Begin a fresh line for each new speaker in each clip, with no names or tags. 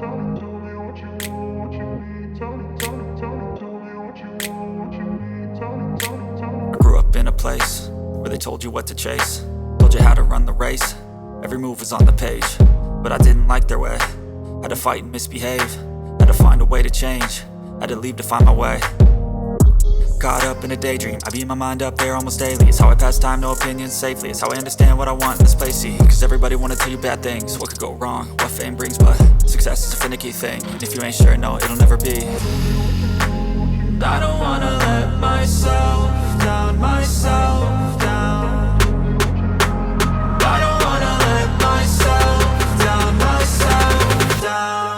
I grew up in a place where they told you what to chase, told you how to run the race. Every move was on the page, but I didn't like their way. Had to fight and misbehave, had to find a way to change, had to leave to find my way. Caught up in a daydream, I beat my mind up there almost daily. It's how I pass time, no opinions safely. It's how I understand what I want in this place, see. Cause everybody wanna tell you bad things, what could go wrong, what fame brings. But success is a finicky thing, and if you ain't sure, no, it'll never be. I don't wanna let myself down, myself down. I don't wanna let myself down, myself down.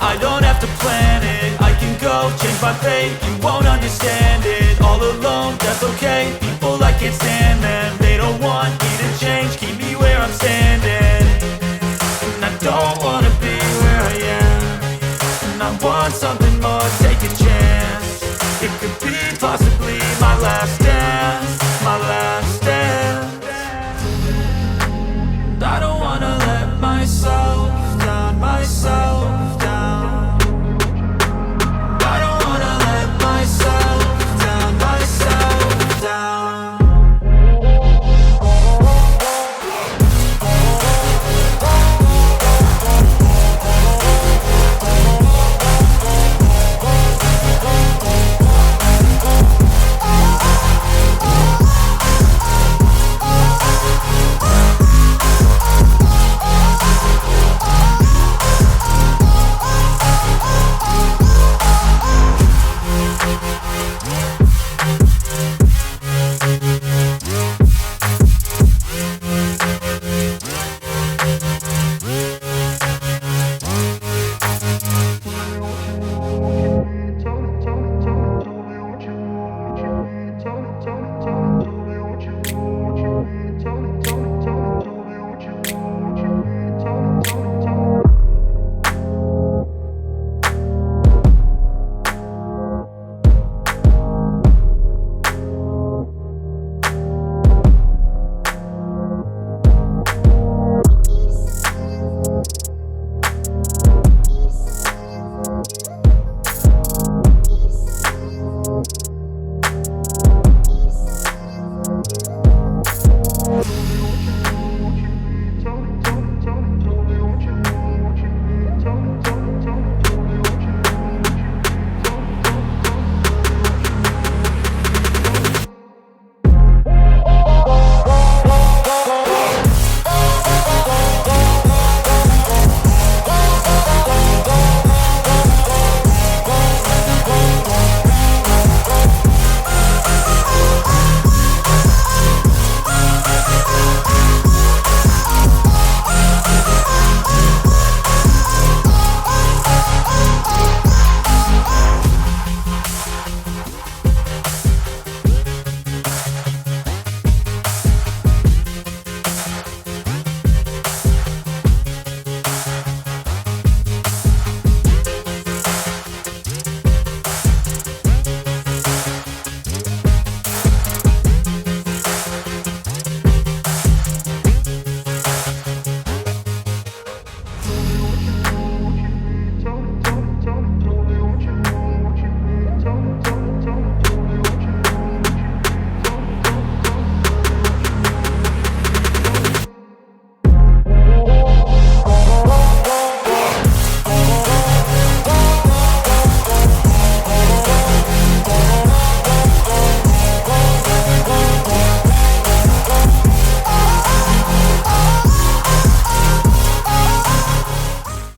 I don't have to plan it, I can go change my fate. You won't understand it, all alone, that's okay. People, I can't stand them, they don't want me to change. Keep me where I'm standing, and I don't wanna be where I am. And I want something